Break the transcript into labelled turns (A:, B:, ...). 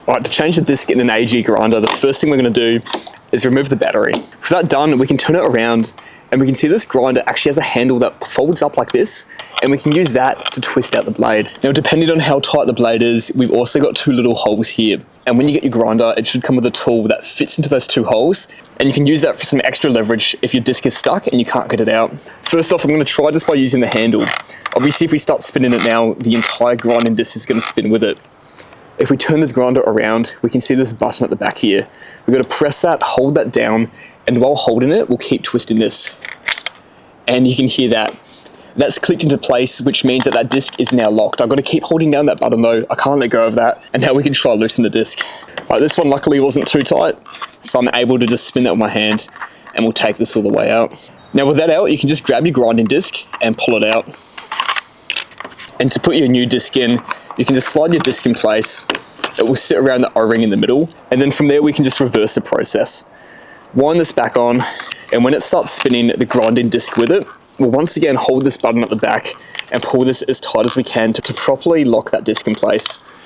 A: Right, to change the disc in an AEG grinder, the first thing we're going to do is remove the battery. With that done, we can turn it around and we can see this grinder actually has a handle that folds up like this, and we can use that to twist out the blade. Now, depending on how tight the blade is, we've also got 2 little holes here. And when you get your grinder, it should come with a tool that fits into those 2 holes, and you can use that for some extra leverage if your disc is stuck and you can't get it out. First off, I'm going to try this by using the handle. Obviously, if we start spinning it now, the entire grinding disc is going to spin with it. If we turn the grinder around, we can see this button at the back here. We're going to press that, hold that down, and while holding it, we'll keep twisting this. And you can hear that. That's clicked into place, which means that that disc is now locked. I've got to keep holding down that button though. I can't let go of that. And now we can try loosen the disc. Right, this one luckily wasn't too tight, so I'm able to just spin that with my hand, and we'll take this all the way out. Now with that out, you can just grab your grinding disc and pull it out. And to put your new disc in, you can just slide your disc in place. It will sit around the O-ring in the middle. And then from there, we can just reverse the process. Wind this back on, and when it starts spinning the grinding disc with it, we'll once again hold this button at the back and pull this as tight as we can to properly lock that disc in place.